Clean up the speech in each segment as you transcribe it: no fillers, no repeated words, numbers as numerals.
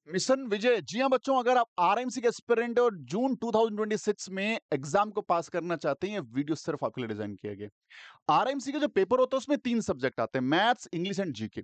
Mission विजय। जी हाँ बच्चों, अगर आप आरएमसी के एस्पिरेंट और जून 2026 में एग्जाम को पास करना चाहते हैं, ये वीडियो सिर्फ आपके लिए डिजाइन किया गया है। आरएमसी का जो पेपर होता है उसमें 3 सब्जेक्ट आते हैं, maths, English and GK.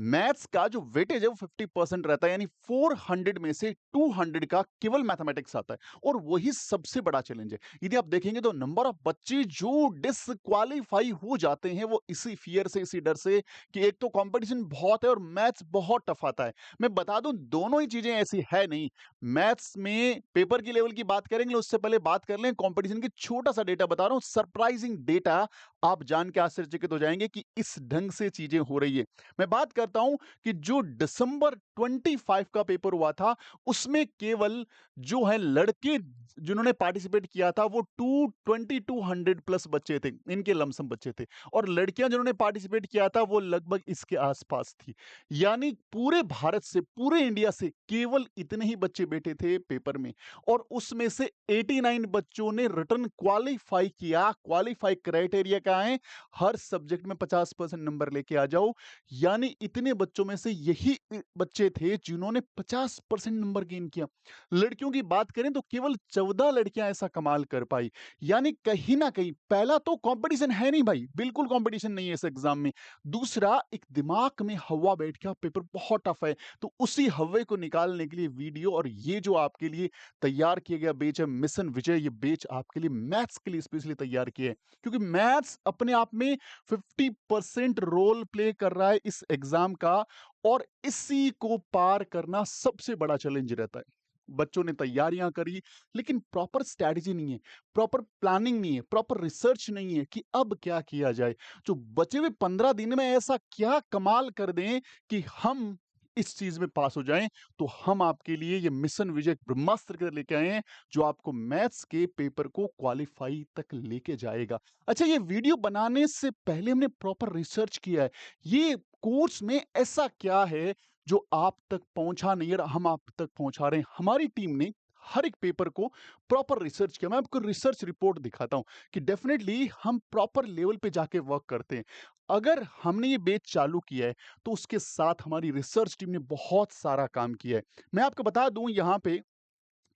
Maths का जो वेटेज है वो 50% रहता है, यानी 400 में से 200 का केवल मैथमेटिक्स आता है और वही सबसे बड़ा चैलेंज है। यदि आप देखेंगे तो नंबर ऑफ बच्चे जो डिसक्वालीफाई हो जाते हैं वो इसी फियर से, इसी डर से कि एक तो कंपटीशन बहुत है और मैथ्स बहुत टफ आता है। मैं बता दूं, दोनों ही चीजें ऐसी है नहीं। मैथ्स में पेपर की लेवल की बात करेंगे, उससे पहले बात कर लें कंपटीशन की। छोटा सा डेटा बता रहा हूं, सरप्राइजिंग डेटा। आप जान के आश्चर्यचकित हो जाएंगे कि इस ढंग से चीजें हो रही है। मैं बात करता हूं कि जो दिसंबर 25 का पेपर हुआ था, उसमें केवल जो है लड़के जिन्होंने पार्टिसिपेट किया था वो 2200 प्लस बच्चे थे, इनके लमसम बच्चे थे। और लड़कियां जिन्होंने पार्टिसिपेट किया था वो लगभग इसके आसपास थी। यानी पूरे भारत से, पूरे इंडिया से केवल इतने ही बच्चे बैठे थे पेपर में। और उसमें से 89 बच्चों ने रिटर्न क्वालिफाई किया। क्वालिफाई क्राइटेरिया क्या है? हर सब्जेक्ट में 50% नंबर लेके आ जाओ। यानी इतने बच्चों में से यही बच्चे थे जिन्होंने 50% नंबर गेन किया। लड़कियों की बात करें तो केवल 14 लड़कियां ऐसा कमाल कर पाई। यानी कहीं ना कहीं पहला तो कंपटीशन है नहीं भाई, बिल्कुल कंपटीशन नहीं है इस एग्जाम में। दूसरा, एक दिमाग में हवा बैठ गया, पेपर बहुत टफ है। तो उसी हवा को निकालने के लिए वीडियो और ये जो आपके लिए तैयार किया गया बेच है मिशन विजय, ये बेच आपके लिए मैथ्स के लिए स्पेशली तैयार किया है। क्योंकि मैथ्स अपने आप में 50% रोल प्ले कर रहा है इस एग्जाम का। और इसी को पार करना सबसे बड़ा चैलेंज रहता है। बच्चों ने तैयारियां करी, लेकिन प्रॉपर स्ट्रैटेजी नहीं है, प्रॉपर प्लानिंग नहीं है, प्रॉपर रिसर्च नहीं है कि अब क्या किया जाए। जो बचे हुए 15 दिन में ऐसा क्या कमाल कर दें कि हम इस चीज में पास हो जाएं। तो हम आपके लिए ये मिशन विजय ब्रह्मास्त्र कर लेके आए हैं, जो आपको मैथ्स के पेपर को क्वालिफाई तक लेके जाएगा। अच्छा, ये वीडियो बनाने से पहले हमने प्रॉपर रिसर्च किया है। ये कोर्स में ऐसा क्या है जो आप तक पहुंचा नहीं है, हम आप तक पहुंचा रहे हैं। हमारी टीम ने हर एक पेपर को प्रॉपर रिसर्च किया। मैं आपको रिसर्च रिपोर्ट दिखाता हूं कि डेफिनेटली हम प्रॉपर लेवल पे जाके वर्क करते हैं। अगर हमने ये बेच चालू किया है तो उसके साथ हमारी रिसर्च टीम ने बहुत सारा काम किया है। मैं आपको बता दूं, यहाँ पे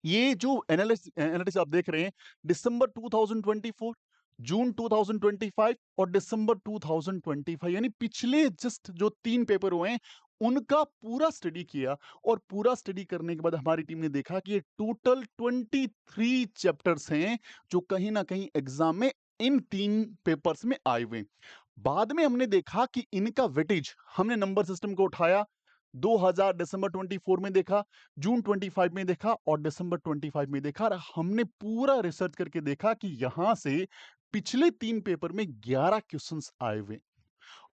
ये जो एनालिस्ट आप देख रहे हैं, दिसंबर 2024, जून 2025 और दिसंबर 2025, यानी पिछले जस्ट जो 3 पेपर हुए हैं उनका पूरा स्टडी किया। और पूरा स्टडी करने के बाद हमारी टीम ने देखा कि ये टोटल 23 चैप्टर्स हैं जो कहीं ना कहीं एग्जाम में इन 3 पेपर्स में आए हुए हैं। बाद में हमने देखा कि इनका वेटेज, हमने नंबर सिस्टम को उठाया। 2000 दिसंबर 24 में देखा, जून 25 में देखा और दिसंबर 25 में देखा। और हमने पूरा रिसर्च करके देखा कि यहां से पिछले 3 पेपर में 11 क्वेश्चंस आए हुए।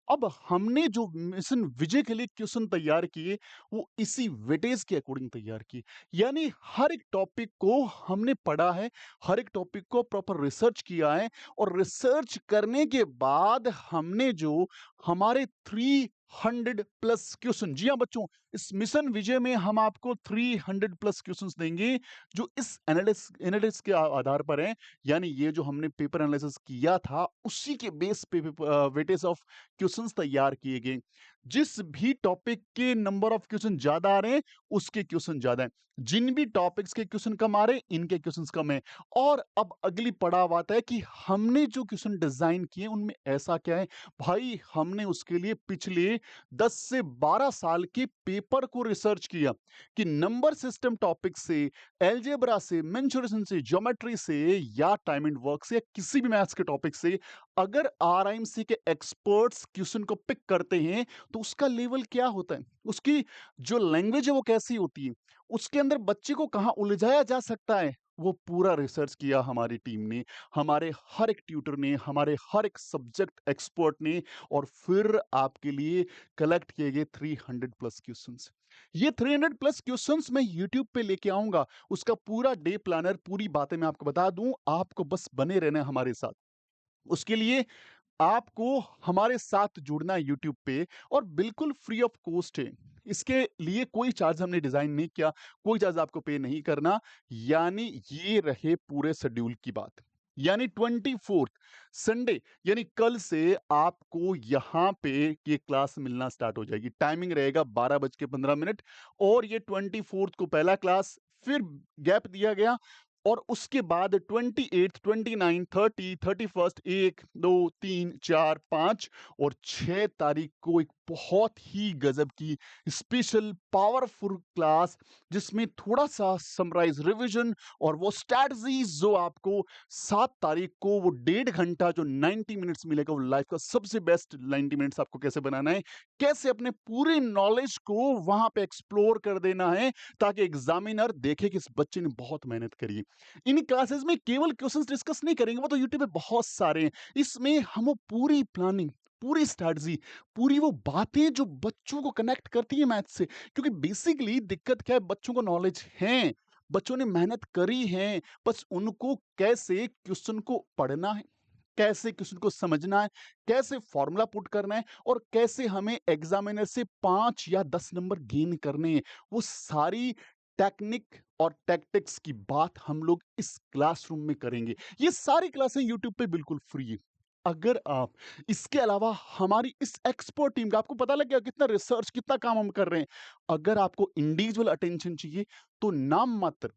अब हमने जो मिशन विजय के लिए क्वेश्चन तैयार किए वो इसी वेटेज के अकॉर्डिंग तैयार किए। यानी हर एक टॉपिक को हमने पढ़ा है, हर एक टॉपिक को प्रॉपर रिसर्च किया है। और रिसर्च करने के बाद हमने जो हमारे 300 प्लस क्वेश्चन, जी हाँ बच्चों, इस मिशन विजय में हम आपको 300 प्लस क्वेश्चंस देंगे जो इस एनालिसिस के आधार पर हैं। यानी ये जो हमने पेपर एनालिसिस किया था उसी के बेस पे वेटेज ऑफ क्वेश्चंस तैयार किए गए। जिस भी टॉपिक के नंबर ऑफ क्वेश्चन ज्यादा आ रहे हैं उसके क्वेश्चन ज्यादा हैं, जिन भी टॉपिक्स के क्वेश्चन कम आ रहे हैं इनके क्वेश्चंस कम है। और अब अगली पड़ाव आता है कि हमने जो क्वेश्चन डिजाइन किए उनमें ऐसा क्या है। भाई, हमने उसके लिए पिछले 10 से 12 साल के पेपर को रिसर्च किया कि नंबर सिस्टम टॉपिक से, एलजेब्रा से, मेंसुरेशन से, ज्योमेट्री से या टाइम एंड वर्क से या किसी भी मैथ्स के टॉपिक से अगर आरआईएमसी के एक्सपर्ट्स क्वेश्चन को पिक करते हैं तो उसका लेवल क्या होता है, उसकी जो लैंग्वेज है वो कैसी होती है, उसके अंदर बच्चे को कहां उलझाया जा सकता है। वो पूरा रिसर्च किया हमारी टीम ने, हमारे हर एक ट्यूटर ने, हमारे हर एक सब्जेक्ट एक्सपर्ट ने। और फिर आपके लिए कलेक्ट किए गए 300 प्लस क्वेश्चंस। ये 300 प्लस क्वेश्चंस मैं यूट्यूब पे लेके आऊंगा, उसका पूरा डे प्लानर, पूरी बातें मैं आपको बता दूं। आपको बस बने रहना है हमारे साथ। उसके लिए आपको हमारे साथ जुड़ना है यूट्यूब पे, और बिल्कुल फ्री ऑफ कॉस्ट है। इसके लिए कोई चार्ज हमने डिजाइन नहीं किया, कोई चार्ज आपको पे नहीं करना। यानी ये रहे पूरे शेड्यूल की बात। यानी 24th संडे, यानी कल से आपको यहाँ पे ये क्लास मिलना स्टार्ट हो जाएगी। टाइमिंग रहेगा 12:15 और ये 24th को पहला क्लास, फिर गैप दिया गया और उसके बाद 28th, 29, 30, 31st 1, 2, 3, 4, 5 और 6 तारीख को एक बहुत ही गजब की स्पेशल पावरफुल क्लास, जिसमें थोड़ा-सा समराइज़ रिवीजन और वो स्ट्रैटेजीज़ जो आपको 7 तारीख को वो 1.5 घंटा जो 90 मिनट्स मिलेगा, वो लाइफ का सबसे बेस्ट 90 मिनट्स आपको कैसे बनाना है, कैसे अपने पूरे नॉलेज को वहाँ पे एक्सप्लोर कर देना है, ताकि एग्ज़ामिनर देखे कि इस बच्चे ने बहुत मेहनत करी है। इन क्लासेस में केवल क्वेश्चंस डिस्कस नहीं करेंगे, वो तो यूट्यूब पे बहुत सारे हैं। इसमें हम वो पूरी प्लानिंग, पूरी स्ट्रैटेजी, पूरी वो बातें जो बच्चों को कनेक्ट करती है मैथ से, क्योंकि बेसिकली दिक्कत क्या है, बच्चों को नॉलेज है, बच्चों ने मेहनत करी है, बस उनको कैसे क्वेश्चन को पढ़ना है, कैसे क्वेश्चन को समझना है, कैसे फॉर्मूला पुट करना है और कैसे हमें एग्जामिनर से 5 या 10 नंबर गेन करने हैं। वो सारी टेक्निक और टैक्टिक्स की बात हम लोग इस क्लासरूम में करेंगे। ये सारी क्लासें यूट्यूब पे बिल्कुल फ्री है। अगर आप इसके अलावा हमारी इस एक्सपर्ट टीम का, आपको पता लग गया कितना रिसर्च, कितना काम हम कर रहे हैं। अगर आपको इंडिविजुअल अटेंशन चाहिए तो नाम मात्र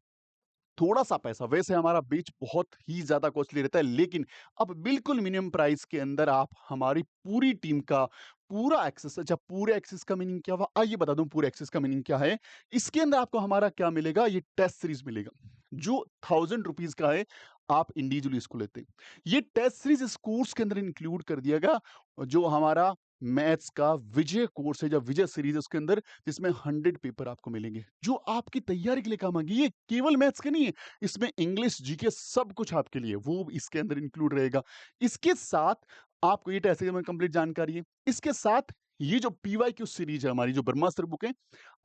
थोड़ा-सा पैसा, वैसे हमारा बीच बहुत ही ज़्यादा कॉस्टली रहता है, लेकिन अब बिल्कुल मिनिमम प्राइस के अंदर आप हमारी पूरी टीम का पूरा एक्सेस, अच्छा पूरे एक्सेस का मीनिंग क्या हुआ? आइए बता दूँ पूरे एक्सेस का मीनिंग क्या है? इसके अंदर आपको हमारा क्या मिलेगा? ये टेस्ट सीरीज़ मिलेगा, जो ₹1000 का है, आप इंडिविजुअली इसको लेते हैं। ये टेस्ट सीरीज़ इस कोर्स के अंदर इंक्लूड कर दिया गया, जो हमारा मैथ्स का विजय कोर्स है, या विजय सीरीज़ है उसके अंदर, जिसमें 100 पेपर आपको मिलेंगे, जो आपकी तैयारी के लिए काम आएँगे। ये केवल मैथ्स के नहीं है, इसमें इंग्लिश, जीके सब कुछ आपके लिए, वो इसके अंदर इंक्लूड रहेगा। इसके साथ आपको ये टेस्ट में कंप्लीट जानकारी है। इसके साथ ये जो पीवाईक्यू सीरीज़ है हमारी, जो ब्रह्मास्त्र बुक है,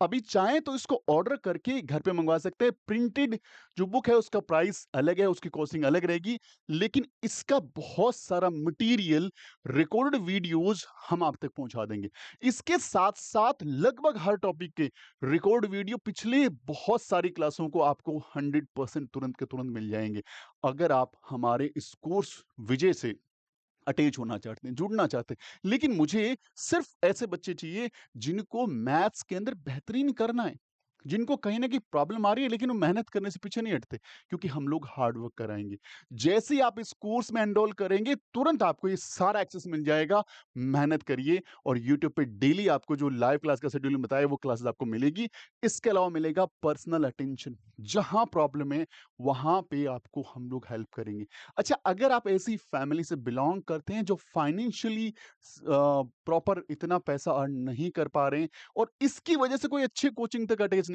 अभी चाहें तो इसको ऑर्डर करके घर पे मँगवा सकते हैं। प्रिंटेड जो बुक है उसका प्राइस अलग है, उसकी कॉस्टिंग अलग रहेगी, लेकिन इसका बहुत सारा मटेरियल, रिकॉर्डेड वीडियोज़ हम आप तक पहुँचा देंगे। इसके साथ-साथ लगभग हर टॉपिक के रिकॉर्ड वीडियो पिछले बहुत सारी क्लासों को आपको 100% तुरंत के तुरंत मिल जाएँगे। अगर आप हमारे इस कोर्स विजय से अटैच होना चाहते हैं, जुड़ना चाहते हैं, लेकिन मुझे सिर्फ़ ऐसे बच्चे चाहिए जिनको मैथ्स के अंदर बेहतरीन करना है, जिनको कहीं न कहीं प्रॉब्लम आ रही है, लेकिन वो मेहनत करने से पीछे नहीं हटते, क्योंकि हम लोग हार्ड वर्क कराएँगे। जैसे ही आप इस कोर्स में एनरोल करेंगे, तुरंत आपको ये सारा एक्सेस मिल जाएगा। मेहनत करिए और यूट्यूब पे डेली आपको जो लाइव क्लास का शेड्यूल बताया, वो क्लासेस आपको मिलेगी। इसके अलावा मिलेगा पर्सनल अटेंशन, जहाँ प्रॉब्लम है, वहाँ पे आपको हम लोग हेल्प करेंगे। अच्छा, अगर आप ऐसी फैमिली से बिलॉन्ग करते हैं जो फाइनेंशियली प्रॉपर इतना पैसा अर्न नहीं कर पा रहे हैं और इसकी वजह से कोई अच्छे कोचिंग तक अटैच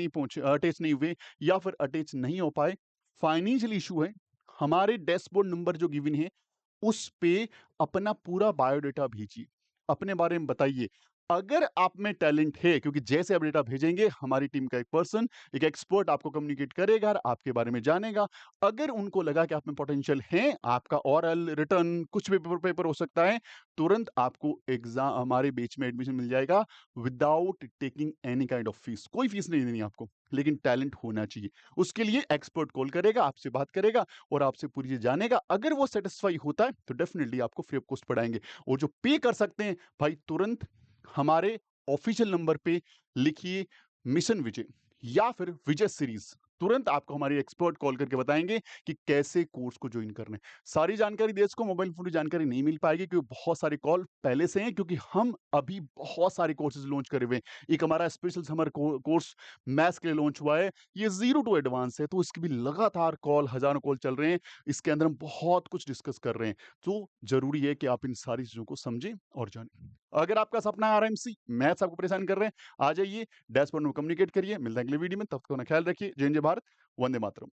नहीं हुए या फिर अटैच नहीं हो पाए, फाइनेंशियल इशू है, हमारे डैशबोर्ड नंबर जो गिवन है उस पे अपना पूरा बायोडाटा भेजिए, अपने बारे में बताइए। अगर आप में टैलेंट है, क्योंकि जैसे आप डेटा भेजेंगे, हमारी टीम का एक पर्सन, एक एक्सपर्ट आपको कम्युनिकेट करेगा और आपके बारे में जानेगा। अगर उनको लगा कि आप में पोटेंशियल है, आपका ओरल, रिटन कुछ भी पेपर पेपर हो सकता है, तुरंत आपको एग्ज़ाम हमारे बैच में एडमिशन मिल जाएगा without taking any kind of fees. कोई फीस नहीं देनी आपको, लेकिन टैलेंट होना चाहिए। उसके लिए एक्सपर्ट कॉल करेगा, आपसे बात करेगा और आपसे पूरी चीज़ जानेगा। अगर वो सैटिस्फाई होता है, तो डेफिनिटली आपको फ्री ऑफ कॉस्ट पढ़ाएँगे और जो पे कर सकते हैं, भाई तुरंत हमारे ऑफिशियल नंबर पे लिखिए मिशन विजय या फिर विजय सीरीज। तुरंत आपको हमारी एक्सपर्ट कॉल करके बताएंगे कि कैसे कोर्स को ज्वाइन करना है। सारी जानकारी देश को मोबाइल फोन की जानकारी नहीं मिल पाएगी, क्योंकि बहुत सारे कॉल पहले से हैं, क्योंकि हम अभी बहुत सारे कोर्सेज लॉन्च करे हुए हैं। एक हमारा स्पेशल समर कोर्स मैथ्स के लिए लॉन्च हुआ है, ये 0 टू एडवांस है, तो इसकी भी लगातार कॉल, हजारों कॉल चल रहे हैं। इसके अंदर हम बहुत कुछ डिस्कस कर रहे हैं, तो जरूरी है कि आप इन सारी चीजों को समझें और जानें। अगर आपका सपना है आरएमसी, मैथ्स आपको परेशान कर रहे हैं, आ जाइए, डैशबोर्ड में कम्युनिकेट करिए। मिलते हैं अगले वीडियो में, तब तक अपना ख्याल रखिए। जय हिंद, जय भारत, वंदे मातरम।